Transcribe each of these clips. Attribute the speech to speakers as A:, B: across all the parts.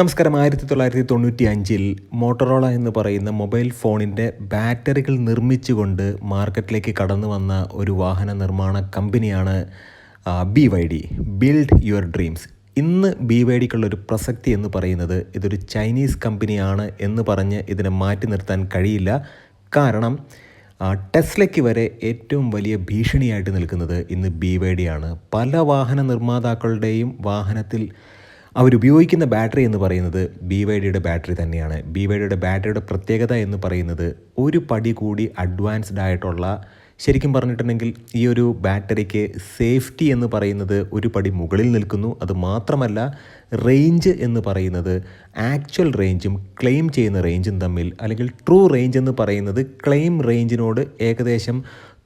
A: നമസ്കാരം. 1995 മോട്ടറോള എന്ന് പറയുന്ന മൊബൈൽ ഫോണിൻ്റെ ബാറ്ററികൾ നിർമ്മിച്ചുകൊണ്ട് മാർക്കറ്റിലേക്ക് കടന്നു വന്ന ഒരു വാഹന നിർമ്മാണ കമ്പനിയാണ് BYD, ബിൽഡ് യുവർ ഡ്രീംസ്. ഇന്ന് BYDക്കുള്ളൊരു പ്രസക്തി എന്ന് പറയുന്നത് ഇതൊരു ചൈനീസ് കമ്പനിയാണ് എന്ന് പറഞ്ഞ് ഇതിനെ മാറ്റി നിർത്താൻ കഴിയില്ല. കാരണം ടെസ്ലയ്ക്ക് വരെ ഏറ്റവും വലിയ ഭീഷണിയായിട്ട് നിൽക്കുന്നത് ഇന്ന് BYD ആണ്. പല വാഹന നിർമ്മാതാക്കളുടെയും വാഹനത്തിൽ അവരുപയോഗിക്കുന്ന ബാറ്ററി എന്ന് പറയുന്നത് BYDയുടെ ബാറ്ററി തന്നെയാണ്. BYDയുടെ ബാറ്ററിയുടെ പ്രത്യേകത എന്ന് പറയുന്നത് ഒരു പടി കൂടി അഡ്വാൻസ്ഡ് ആയിട്ടുള്ള, ശരിക്കും പറഞ്ഞിട്ടുണ്ടെങ്കിൽ ഈ ഒരു ബാറ്ററിക്ക് സേഫ്റ്റി എന്ന് പറയുന്നത് ഒരു പടി മുകളിൽ നിൽക്കുന്നു. അതുമാത്രമല്ല, റേഞ്ച് എന്ന് പറയുന്നത് ആക്ച്വൽ റേഞ്ചും ക്ലെയിം ചെയ്യുന്ന റേഞ്ചും തമ്മിൽ, അല്ലെങ്കിൽ ട്രൂ റേഞ്ച് എന്ന് പറയുന്നത് ക്ലെയിം റേഞ്ചിനോട് ഏകദേശം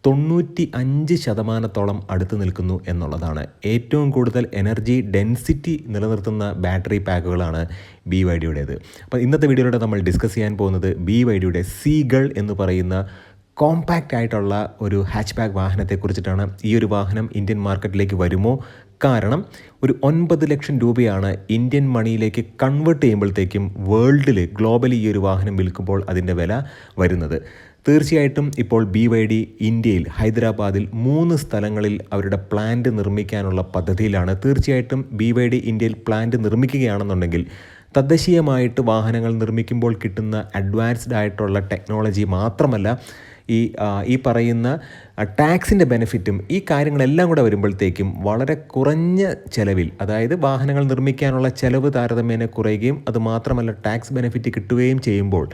A: 95% അടുത്ത് നിൽക്കുന്നു എന്നുള്ളതാണ്. ഏറ്റവും കൂടുതൽ എനർജി ഡെൻസിറ്റി നിലനിർത്തുന്ന ബാറ്ററി പാക്കുകളാണ് BYDയുടേത്. അപ്പോൾ ഇന്നത്തെ വീഡിയോയിലൂടെ നമ്മൾ ഡിസ്കസ് ചെയ്യാൻ പോകുന്നത് BYDയുടെ സീഗൾ എന്ന് പറയുന്ന കോമ്പാക്റ്റ് ആയിട്ടുള്ള ഒരു ഹാച്ച് ബാക്ക് വാഹനത്തെക്കുറിച്ചിട്ടാണ്. ഈ ഒരു വാഹനം ഇന്ത്യൻ മാർക്കറ്റിലേക്ക് വരുമോ? കാരണം ഒരു 9 ലക്ഷം രൂപയാണ് ഇന്ത്യൻ മണിയിലേക്ക് കൺവേർട്ട് ചെയ്യുമ്പോഴത്തേക്കും വേൾഡിൽ ഗ്ലോബലി ഈ ഒരു വാഹനം വിൽക്കുമ്പോൾ അതിൻ്റെ വില വരുന്നത്. തീർച്ചയായിട്ടും ഇപ്പോൾ BYD ഇന്ത്യയിൽ ഹൈദരാബാദിൽ 3 സ്ഥലങ്ങളിൽ അവരുടെ പ്ലാന്റ് നിർമ്മിക്കാനുള്ള പദ്ധതിയിലാണ്. തീർച്ചയായിട്ടും BYD ഇന്ത്യയിൽ പ്ലാന്റ് നിർമ്മിക്കുകയാണെന്നുണ്ടെങ്കിൽ തദ്ദേശീയമായിട്ട് വാഹനങ്ങൾ നിർമ്മിക്കുമ്പോൾ കിട്ടുന്ന അഡ്വാൻസ്ഡ് ആയിട്ടുള്ള ടെക്നോളജി മാത്രമല്ല, ഈ പറയുന്ന ടാക്സിൻ്റെ ബെനിഫിറ്റും ഈ കാര്യങ്ങളെല്ലാം കൂടെ വരുമ്പോഴത്തേക്കും വളരെ കുറഞ്ഞ ചിലവിൽ, അതായത് വാഹനങ്ങൾ നിർമ്മിക്കാനുള്ള ചിലവ് താരതമ്യേന കുറയുകയും അതുമാത്രമല്ല ടാക്സ് ബെനിഫിറ്റ് കിട്ടുകയും ചെയ്യുമ്പോൾ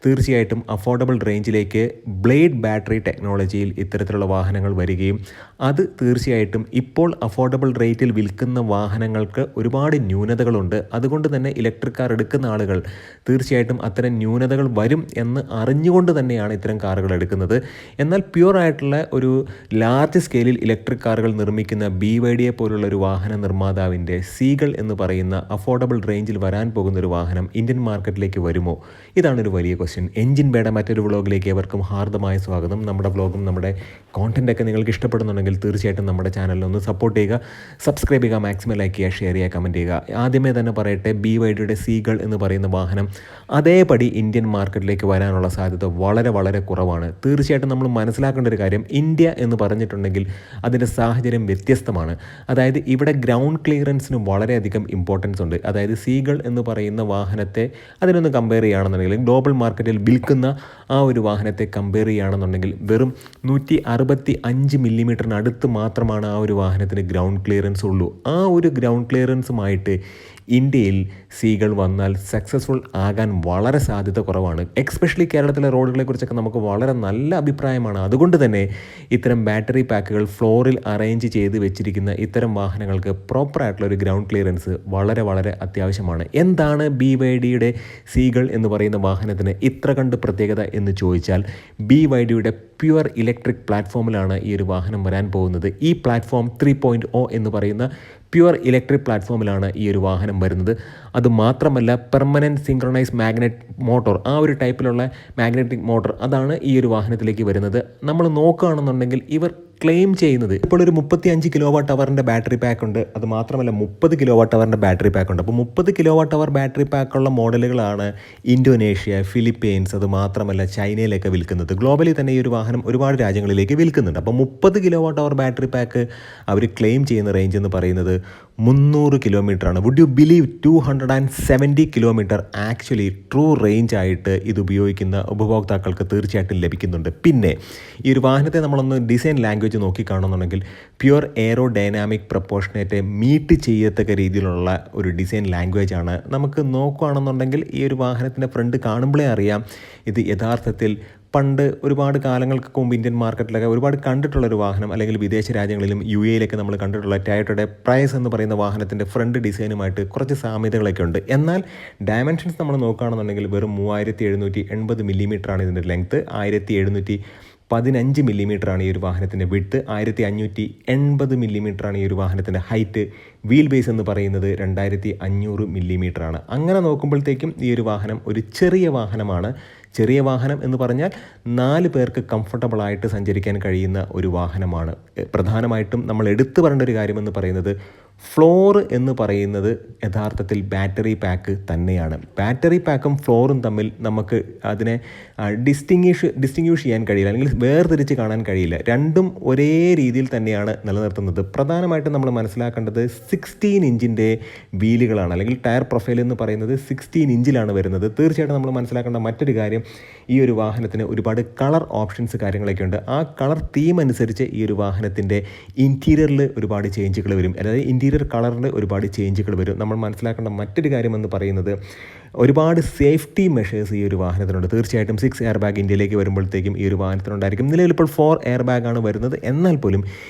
A: തീർച്ചയായിട്ടും അഫോർഡബിൾ റേഞ്ചിലേക്ക് ബ്ലേഡ് ബാറ്ററി ടെക്നോളജിയിൽ ഇത്തരത്തിലുള്ള വാഹനങ്ങൾ വരികയും അത് തീർച്ചയായിട്ടും ഇപ്പോൾ അഫോർഡബിൾ റേറ്റിൽ വിൽക്കുന്ന വാഹനങ്ങൾക്ക് ഒരുപാട് ന്യൂനതകളുണ്ട്. അതുകൊണ്ട് തന്നെ ഇലക്ട്രിക് കാർ എടുക്കുന്ന ആളുകൾ തീർച്ചയായിട്ടും അത്തരം ന്യൂനതകൾ വരും എന്ന് അറിഞ്ഞുകൊണ്ട് തന്നെയാണ് ഇത്തരം കാറുകൾ എടുക്കുന്നത്. എന്നാൽ പ്യുവർ ആയിട്ടുള്ള ഒരു ലാർജ് സ്കെയിലിൽ ഇലക്ട്രിക് കാറുകൾ നിർമ്മിക്കുന്ന BYDയെ പോലുള്ള ഒരു വാഹന നിർമ്മാതാവിൻ്റെ സീഗൾ എന്ന് പറയുന്ന അഫോർഡബിൾ റേഞ്ചിൽ വരാൻ പോകുന്ന ഒരു വാഹനം ഇന്ത്യൻ മാർക്കറ്റിലേക്ക് വരുമോ? ഇതാണൊരു വലിയ ക്വസ്റ്റ്യൻ. എൻജിൻ ബേയുടെ മറ്റൊരു വ്ളോഗിലേക്ക് ഏവർക്കും ഹാർദമായ സ്വാഗതം. നമ്മുടെ വ്ളോഗും നമ്മുടെ കോണ്ടൻറ്റൊക്കെ നിങ്ങൾക്ക് ഇഷ്ടപ്പെടുന്നുണ്ടെങ്കിൽ തീർച്ചയായിട്ടും നമ്മുടെ ചാനലിൽ ഒന്ന് സപ്പോർട്ട് ചെയ്യുക, സബ്സ്ക്രൈബ് ചെയ്യുക, മാക്സിമം ലൈക്ക് ചെയ്യുക, ഷെയർ ചെയ്യുക, കമൻറ്റ് ചെയ്യുക. ആദ്യമേ തന്നെ പറയട്ടെ, BYDയുടെ സീഗൾ എന്ന് പറയുന്ന വാഹനം അതേപടി ഇന്ത്യൻ മാർക്കറ്റിലേക്ക് വരാനുള്ള സാധ്യത വളരെ വളരെ കുറവാണ്. തീർച്ചയായിട്ടും നമ്മൾ മനസ്സിലാക്കേണ്ട ഒരു കാര്യം, ഇന്ത്യ എന്ന് പറഞ്ഞിട്ടുണ്ടെങ്കിൽ അതിൻ്റെ സാഹചര്യം വ്യത്യസ്തമാണ്. അതായത് ഇവിടെ ഗ്രൗണ്ട് ക്ലിയറൻസിന് വളരെയധികം ഇമ്പോർട്ടൻസ് ഉണ്ട്. അതായത് സീഗൾ എന്ന് പറയുന്ന വാഹനത്തെ അതിനൊന്ന് കമ്പയർ ചെയ്യുകയാണെന്നുണ്ടെങ്കിൽ ഗ്ലോബൽ മാർക്കറ്റിൽ വിൽക്കുന്ന ആ ഒരു വാഹനത്തെ കമ്പയർ ചെയ്യുകയാണെന്നുണ്ടെങ്കിൽ വെറും 165 മില്ലിമീറ്ററിന് അടുത്ത് മാത്രമാണ് ആ ഒരു വാഹനത്തിന് ഗ്രൗണ്ട് ക്ലിയറൻസ് ഉള്ളൂ. ആ ഒരു ഗ്രൗണ്ട് ക്ലിയറൻസുമായിട്ട് ഇന്ത്യയിൽ സീഗൾ വന്നാൽ സക്സസ്ഫുൾ ആകാൻ വളരെ സാധ്യത കുറവാണ്. എക്സ്പെഷ്യലി കേരളത്തിലെ റോഡുകളെ കുറിച്ചൊക്കെ നമുക്ക് വളരെ നല്ല അഭിപ്രായമാണ്. അതുകൊണ്ട് തന്നെ ഇത്തരം ബാറ്ററി പാക്കുകൾ ഫ്ലോറിൽ അറേഞ്ച് ചെയ്ത് വെച്ചിരിക്കുന്ന ഇത്തരം വാഹനങ്ങൾക്ക് പ്രോപ്പറായിട്ടുള്ള ഒരു ഗ്രൗണ്ട് ക്ലിയറൻസ് വളരെ വളരെ അത്യാവശ്യമാണ്. എന്താണ് BYDയുടെ സീഗൾ എന്ന് പറയുന്ന വാഹനത്തിന് ഇത്ര കണ്ട് പ്രത്യേകത എന്ന് ചോദിച്ചാൽ, BYDയുടെ പ്യുവർ ഇലക്ട്രിക് പ്ലാറ്റ്ഫോമിലാണ് ഈ ഒരു വാഹനം വരാൻ പോകുന്നത്. ഈ പ്ലാറ്റ്ഫോം 3.0 എന്ന് പറയുന്ന പ്യുവർ ഇലക്ട്രിക് പ്ലാറ്റ്ഫോമിലാണ് ഈ ഒരു വാഹനം വരുന്നത്. അതുമാത്രമല്ല, പെർമനൻറ്റ് സിങ്ക്രണൈസ് മാഗ്നറ്റ് മോട്ടോർ, ആ ഒരു ടൈപ്പിലുള്ള മാഗ്നറ്റിക് മോട്ടോർ, അതാണ് ഈ ഒരു വാഹനത്തിലേക്ക് വരുന്നത്. നമ്മൾ നോക്കുകയാണെന്നുണ്ടെങ്കിൽ ഇവർ ക്ലെയിം ചെയ്യുന്നത് ഇപ്പോൾ ഒരു 35 kWh ബാറ്ററി പാക്ക് ഉണ്ട്. അത് മാത്രമല്ല 30 kWh ബാറ്ററി പാക്ക് ഉണ്ട്. അപ്പോൾ 30 kWh ബാറ്ററി പാക്കുള്ള മോഡലുകളാണ് ഇന്തോനേഷ്യ, ഫിലിപ്പീൻസ്, അത് മാത്രമല്ല ചൈനയിലൊക്കെ വിൽക്കുന്നത്. ഗ്ലോബലി തന്നെ ഈ ഒരു വാഹനം ഒരുപാട് രാജ്യങ്ങളിലേക്ക് വിൽക്കുന്നുണ്ട്. അപ്പോൾ 30 kWh ബാറ്ററി പാക്ക് അവർ ക്ലെയിം ചെയ്യുന്ന റേഞ്ച് എന്ന് പറയുന്നത് 300 കിലോമീറ്ററാണ്. Would you believe 270 kilometre actually true range ആയിട്ട് ഇത് ഉപയോഗിക്കുന്ന ഉപഭോക്താക്കൾക്ക് തീർച്ചയായിട്ടും ലഭിക്കുന്നുണ്ട്. പിന്നെ ഈ ഒരു വാഹനത്തെ നമ്മളൊന്ന് ഡിസൈൻ ലാംഗ്വേജ് നോക്കിക്കാണുന്നുണ്ടെങ്കിൽ pure aerodynamic proportionate meet ചെയ്യത്തക്ക രീതിയിലുള്ള ഒരു ഡിസൈൻ ലാംഗ്വേജ് ആണ്. നമുക്ക് നോക്കുകയാണെന്നുണ്ടെങ്കിൽ ഈ ഒരു വാഹനത്തിൻ്റെ ഫ്രണ്ട് കാണുമ്പോഴേ അറിയാം ഇത് യഥാർത്ഥത്തിൽ പണ്ട് ഒരുപാട് കാലങ്ങൾക്ക് മുമ്പ് ഇന്ത്യൻ മാർക്കറ്റിലൊക്കെ ഒരുപാട് കണ്ടിട്ടുള്ളൊരു വാഹനം, അല്ലെങ്കിൽ വിദേശ രാജ്യങ്ങളിലും UAE-യിലൊക്കെ നമ്മൾ കണ്ടിട്ടുള്ള ടൊയോട്ടയുടെ പ്രൈസ് എന്ന് പറയുന്ന വാഹനത്തിൻ്റെ ഫ്രണ്ട് ഡിസൈനുമായിട്ട് കുറച്ച് സാമ്യതകളൊക്കെ ഉണ്ട്. എന്നാൽ ഡയമെൻഷൻസ് നമ്മൾ നോക്കുകയാണെന്നുണ്ടെങ്കിൽ വെറും 3780 മില്ലിമീറ്ററാണ് ഇതിൻ്റെ ലെങ്ത്ത്, 1715 മില്ലിമീറ്ററാണ് ഈ ഒരു വാഹനത്തിൻ്റെ വിഡ്ത്ത്, 1580 മില്ലിമീറ്ററാണ് ഈ ഒരു വാഹനത്തിൻ്റെ ഹൈറ്റ്. വീൽ ബേസ് എന്ന് പറയുന്നത് 2500 മില്ലിമീറ്ററാണ്. അങ്ങനെ നോക്കുമ്പോഴത്തേക്കും ഈ ഒരു വാഹനം ഒരു ചെറിയ വാഹനമാണ്. ചെറിയ വാഹനം എന്ന് പറഞ്ഞാൽ 4 പേർക്ക് കംഫർട്ടബിളായിട്ട് സഞ്ചരിക്കാൻ കഴിയുന്ന ഒരു വാഹനമാണ്. പ്രധാനമായിട്ടും നമ്മൾ എടുത്തു പറയേണ്ട ഒരു കാര്യമെന്ന് പറയുന്നത് ഫ്ലോർ എന്ന് പറയുന്നത് യഥാർത്ഥത്തിൽ ബാറ്ററി പാക്ക് തന്നെയാണ്. ബാറ്ററി പാക്കും ഫ്ലോറും തമ്മിൽ നമുക്ക് അതിനെ ഡിസ്റ്റിങ്വിഷ് ചെയ്യാൻ കഴിയില്ല, അല്ലെങ്കിൽ വേർതിരിച്ച് കാണാൻ കഴിയില്ല. രണ്ടും ഒരേ രീതിയിൽ തന്നെയാണ് നിലനിർത്തുന്നത്. പ്രധാനമായിട്ടും നമ്മൾ മനസ്സിലാക്കേണ്ടത് 16 ഇഞ്ചിൻ്റെ വീലുകളാണ്, അല്ലെങ്കിൽ ടയർ പ്രൊഫൈൽ എന്ന് പറയുന്നത് 16 ഇഞ്ചിലാണ് വരുന്നത്. തീർച്ചയായിട്ടും നമ്മൾ മനസ്സിലാക്കേണ്ട മറ്റൊരു കാര്യം, ഈ ഒരു വാഹനത്തിന് ഒരുപാട് കളർ ഓപ്ഷൻസ് കാര്യങ്ങളൊക്കെ ഉണ്ട്. ആ കളർ തീം അനുസരിച്ച് ഈ ഒരു വാഹനത്തിൻ്റെ ഇൻറ്റീരിയറിൽ ഒരുപാട് ചേഞ്ചുകൾ വരും, അതായത് ഇൻറ്റീരിയർ കളറിൽ ഒരുപാട് ചേഞ്ചുകൾ വരും. നമ്മൾ മനസ്സിലാക്കേണ്ട മറ്റൊരു കാര്യമെന്ന് പറയുന്നത്, ഒരുപാട് സേഫ്റ്റി മെഷേഴ്സ് ഈ ഒരു വാഹനത്തിനുണ്ട്. തീർച്ചയായിട്ടും 6 എയർ ബാഗ് ഇന്ത്യയിലേക്ക് വരുമ്പോഴത്തേക്കും ഈ ഒരു വാഹനത്തിനുണ്ടായിരിക്കും. നിലവിൽ ഇപ്പോൾ 4 എയർ ബാഗാണ് വരുന്നത്. എന്നാൽ പോലും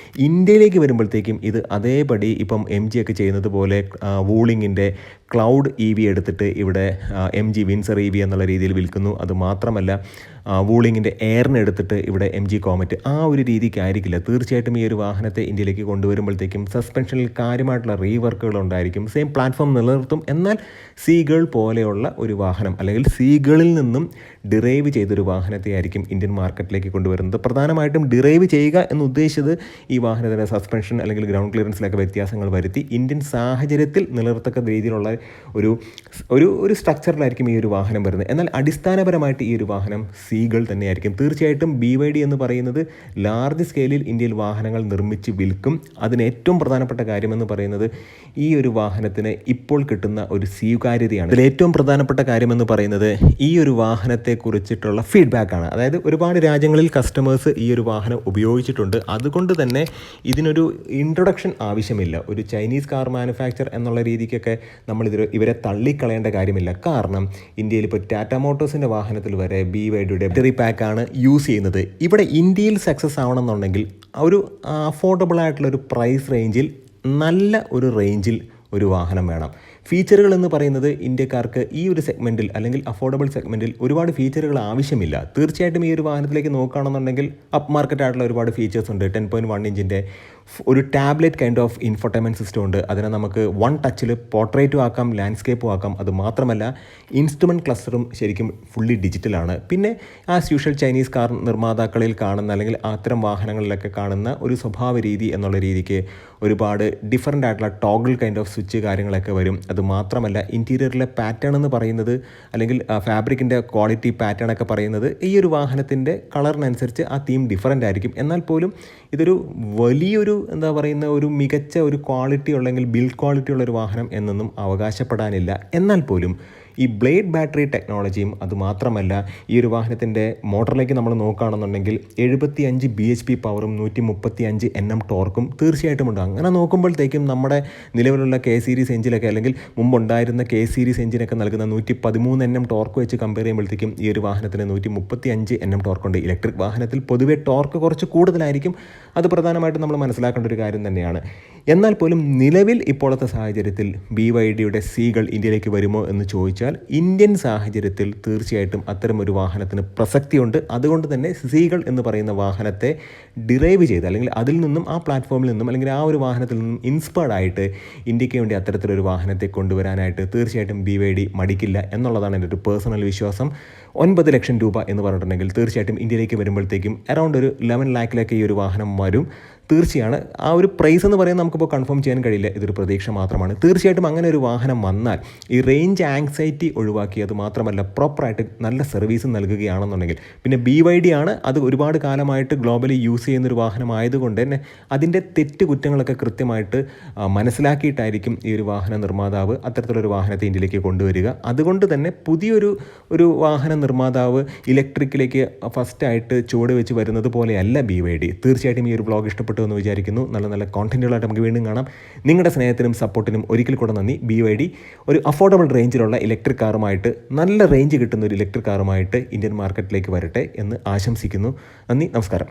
A: ഇന്ത്യയിലേക്ക് വരുമ്പോഴത്തേക്കും ഇത് അതേപടി ഇപ്പം MG ഒക്കെ ചെയ്യുന്നത് പോലെ വൂളിങ്ങിൻ്റെ ക്ലൗഡ് EV എടുത്തിട്ട് ഇവിടെ MG വിൻസർ EV എന്നുള്ള രീതിയിൽ വിൽക്കുന്നു. അതുമാത്രമല്ല വൂളിങ്ങിൻ്റെ എയറിന് എടുത്തിട്ട് ഇവിടെ MG കോമറ്റ്, ആ ഒരു രീതിക്കായിരിക്കില്ല. തീർച്ചയായിട്ടും ഈ ഒരു വാഹനത്തെ ഇന്ത്യയിലേക്ക് കൊണ്ടുവരുമ്പോഴത്തേക്കും സസ്പെൻഷനിൽ കാര്യമായിട്ടുള്ള റീവർക്കുകൾ ഉണ്ടായിരിക്കും. സെയിം പ്ലാറ്റ്ഫോം നിലനിർത്തും. എന്നാൽ സീഗേൾ പോലെയുള്ള ഒരു വാഹനം, അല്ലെങ്കിൽ സീഗേളിൽ നിന്നും ഡിറൈവ് ചെയ്തൊരു വാഹനത്തെ ആയിരിക്കും ഇന്ത്യൻ മാർക്കറ്റിലേക്ക് കൊണ്ടുവരുന്നത്. പ്രധാനമായിട്ടും ഡിറൈവ് ചെയ്യുക എന്ന് ഉദ്ദേശിച്ചത് ഈ വാഹനത്തിൻ്റെ സസ്പെൻഷൻ അല്ലെങ്കിൽ ഗ്രൗണ്ട് ക്ലിയറൻസിലൊക്കെ വ്യത്യാസങ്ങൾ വരുത്തി ഇന്ത്യൻ സാഹചര്യത്തിൽ നിലനിർത്തക്ക രീതിയിലുള്ള ഒരു സ്ട്രക്ചറിലായിരിക്കും ഈ ഒരു വാഹനം വരുന്നത്. എന്നാൽ അടിസ്ഥാനപരമായിട്ട് ഈ ഒരു വാഹനം സീഗൾ തന്നെയായിരിക്കും. തീർച്ചയായിട്ടും BYD എന്ന് പറയുന്നത് ലാർജ് സ്കെയിലിൽ ഇന്ത്യയിൽ വാഹനങ്ങൾ നിർമ്മിച്ച് വിൽക്കും. അതിന് ഏറ്റവും പ്രധാനപ്പെട്ട കാര്യമെന്ന് പറയുന്നത് ഈ ഒരു വാഹനത്തിന് ഇപ്പോൾ കിട്ടുന്ന ഒരു സ്വീകാര്യതയാണ്. ഇതിൽ ഏറ്റവും പ്രധാനപ്പെട്ട കാര്യമെന്ന് പറയുന്നത് ഈ ഒരു വാഹനത്തെക്കുറിച്ചിട്ടുള്ള ഫീഡ്ബാക്കാണ്. അതായത് ഒരുപാട് രാജ്യങ്ങളിൽ കസ്റ്റമേഴ്സ് ഈ ഒരു വാഹനം ഉപയോഗിച്ചിട്ടുണ്ട്. അതുകൊണ്ട് തന്നെ ഇതിനൊരു ഇൻട്രൊഡക്ഷൻ ആവശ്യമില്ല. ഒരു ചൈനീസ് കാർ മാനുഫാക്ചർ എന്നുള്ള രീതിക്കൊക്കെ ഇവരെ തള്ളിക്കളയേണ്ട കാര്യമില്ല. കാരണം ഇന്ത്യയിൽ ഇപ്പോൾ ടാറ്റ മോട്ടോഴ്സിൻ്റെ വാഹനത്തിൽ വരെ BYDയുടെ ബാറ്ററി പാക്കാണ് യൂസ് ചെയ്യുന്നത്. ഇവിടെ ഇന്ത്യയിൽ സക്സസ് ആവണമെന്നുണ്ടെങ്കിൽ ഒരു അഫോർഡബിൾ ആയിട്ടുള്ള ഒരു പ്രൈസ് റേഞ്ചിൽ, നല്ല ഒരു റേഞ്ചിൽ ഒരു വാഹനം വേണം. ഫീച്ചറുകൾ എന്ന് പറയുന്നത് ഇന്ത്യക്കാർക്ക് ഈ ഒരു സെഗ്മെൻറ്റിൽ, അല്ലെങ്കിൽ അഫോർഡബിൾ സെഗ്മെൻറ്റിൽ ഒരുപാട് ഫീച്ചറുകൾ ആവശ്യമില്ല. തീർച്ചയായിട്ടും ഈ ഒരു വാഹനത്തിലേക്ക് നോക്കുകയാണെന്നുണ്ടെങ്കിൽ അപ്പ് മാർക്കറ്റ് ആയിട്ടുള്ള ഒരുപാട് ഫീച്ചേഴ്സ് ഉണ്ട്. 10.1 ഇഞ്ചിൻ്റെ ഒരു tablet kind of infotainment system ഉണ്ട്. അതിനെ നമുക്ക് 1 ടച്ചിൽ പോർട്രേറ്റും ആക്കാം, ലാൻഡ്സ്കേപ്പും ആക്കാം. അതുമാത്രമല്ല ഇൻസ്ട്രുമെൻറ്റ് ക്ലസ്റ്ററും ശരിക്കും ഫുള്ളി ഡിജിറ്റലാണ്. പിന്നെ ആസ് യൂഷ്വൽ ചൈനീസ് കാർ നിർമ്മാതാക്കളിൽ കാണുന്ന, അല്ലെങ്കിൽ അത്തരം വാഹനങ്ങളിലൊക്കെ കാണുന്ന ഒരു സ്വഭാവ രീതി എന്നുള്ള രീതിക്ക് ഒരുപാട് ഡിഫറൻ്റ് ആയിട്ടുള്ള ടോഗിൾ കൈൻഡ് ഓഫ് സ്വിച്ച് കാര്യങ്ങളൊക്കെ വരും. അതുമാത്രമല്ല ഇൻറ്റീരിയറിലെ പാറ്റേൺ എന്ന് പറയുന്നത്, അല്ലെങ്കിൽ ഫാബ്രിക്കിൻ്റെ ക്വാളിറ്റി പാറ്റേൺ ഒക്കെ പറയുന്നത് ഈ ഒരു വാഹനത്തിൻ്റെ കളറിനനുസരിച്ച് ആ തീം ഡിഫറൻ്റ് ആയിരിക്കും. എന്നാൽ പോലും ഇതൊരു വലിയൊരു ഒരു മികച്ച ഒരു ക്വാളിറ്റി ഉള്ളെങ്കിൽ ബിൽഡ് ക്വാളിറ്റി ഉള്ളൊരു വാഹനം എന്നൊന്നും അവകാശപ്പെടാനില്ല. എന്നാൽ പോലും ഈ ബ്ലേഡ് ബാറ്ററി ടെക്നോളജിയും, അതുമാത്രമല്ല ഈ ഒരു വാഹനത്തിൻ്റെ മോട്ടറിലേക്ക് നമ്മൾ നോക്കുകയാണെന്നുണ്ടെങ്കിൽ 75 bhp പവറും 135 Nm ടോർക്കും തീർച്ചയായിട്ടും ഉണ്ട്. അങ്ങനെ നോക്കുമ്പോഴത്തേക്കും നമ്മുടെ നിലവിലുള്ള K സീരീസ് എഞ്ചിനൊക്കെ, അല്ലെങ്കിൽ മുമ്പുണ്ടായിരുന്ന K സീരീസ് എഞ്ചിനൊക്കെ നൽകുന്ന 113 Nm ടോർക്ക് വെച്ച് കമ്പയർ ചെയ്യുമ്പോഴത്തേക്കും ഈ ഒരു വാഹനത്തിന് 135 Nm ടോർക്കുണ്ട്. ഇലക്ട്രിക് വാഹനത്തിൽ പൊതുവേ ടോർക്ക് കുറച്ച് കൂടുതലായിരിക്കും. അത് പ്രധാനമായിട്ടും നമ്മൾ മനസ്സിലാക്കേണ്ട ഒരു കാര്യം തന്നെയാണ്. എന്നാൽ പോലും നിലവിൽ ഇപ്പോഴത്തെ സാഹചര്യത്തിൽ BYDയുടെ സീഗൾ ഇന്ത്യയിലേക്ക് വരുമോ എന്ന് ചോദിച്ചാൽ, ഇന്ത്യൻ സാഹചര്യത്തിൽ തീർച്ചയായിട്ടും അത്തരമൊരു വാഹനത്തിന് പ്രസക്തിയുണ്ട്. അതുകൊണ്ട് തന്നെ സീഗൾ എന്ന് പറയുന്ന വാഹനത്തെ ഡിറൈവ് ചെയ്ത്, അല്ലെങ്കിൽ അതിൽ നിന്നും, ആ പ്ലാറ്റ്ഫോമിൽ നിന്നും, അല്ലെങ്കിൽ ആ ഒരു വാഹനത്തിൽ നിന്നും ഇൻസ്പയർഡ് ആയിട്ട് ഇന്ത്യക്ക് വേണ്ടി അത്തരത്തിലൊരു വാഹനത്തെ കൊണ്ടുവരാനായിട്ട് തീർച്ചയായിട്ടും BYD മടിക്കില്ല എന്നുള്ളതാണ് എൻ്റെ ഒരു പേഴ്സണൽ വിശ്വാസം. 9 ലക്ഷം രൂപ എന്ന് പറഞ്ഞിട്ടുണ്ടെങ്കിൽ തീർച്ചയായിട്ടും ഇന്ത്യയിലേക്ക് വരുമ്പോഴത്തേക്കും അറൗണ്ട് ഒരു 11 ലാഖിലേക്ക് ഈ ഒരു വാഹനം വരും. തീർച്ചയാണ് ആ ഒരു പ്രൈസ് എന്ന് പറയുന്നത് നമുക്കിപ്പോൾ കൺഫേം ചെയ്യാൻ കഴിയില്ല, ഇതൊരു പ്രതീക്ഷ മാത്രമാണ്. തീർച്ചയായിട്ടും അങ്ങനെ ഒരു വാഹനം വന്നാൽ ഈ റേഞ്ച് ആങ്സൈറ്റി ഒഴിവാക്കി, അത് മാത്രമല്ല പ്രോപ്പറായിട്ട് നല്ല സർവീസ് നൽകുകയാണെന്നുണ്ടെങ്കിൽ, പിന്നെ BYD ആണ്, അത് ഒരുപാട് കാലമായിട്ട് ഗ്ലോബലി യൂസ് ചെയ്യുന്നൊരു വാഹനമായതുകൊണ്ട് തന്നെ അതിൻ്റെ തെറ്റ് കുറ്റങ്ങളൊക്കെ കൃത്യമായിട്ട് മനസ്സിലാക്കിയിട്ടായിരിക്കും ഈ ഒരു വാഹന നിർമ്മാതാവ് അത്തരത്തിലൊരു വാഹനത്തെ ഇന്ത്യയിലേക്ക് കൊണ്ടുവരിക. അതുകൊണ്ട് തന്നെ പുതിയൊരു വാഹന നിർമ്മാതാവ് ഇലക്ട്രിക്കിലേക്ക് ഫസ്റ്റായിട്ട് ചുവട് വെച്ച് വരുന്നത് പോലെയല്ല BYD. തീർച്ചയായിട്ടും ഈ ഒരു വ്ളോഗ് ഇഷ്ടപ്പെട്ടു എന്ന് വിചാരിക്കുന്നു. നല്ല കോണ്ടന്റുകളായിട്ട് നമുക്ക് വീണ്ടും കാണാം. നിങ്ങളുടെ സ്നേഹത്തിനും സപ്പോർട്ടിനും ഒരിക്കൽ കൂടെ നന്ദി. BYD ഒരു അഫോർഡബിൾ റേഞ്ചിലുള്ള ഇലക്ട്രിക് കാറുമായിട്ട്, നല്ല റേഞ്ച് കിട്ടുന്ന ഒരു ഇലക്ട്രിക് കാറുമായിട്ട് ഇന്ത്യൻ മാർക്കറ്റിലേക്ക് വരട്ടെ എന്ന് ആശംസിക്കുന്നു. നന്ദി, നമസ്കാരം.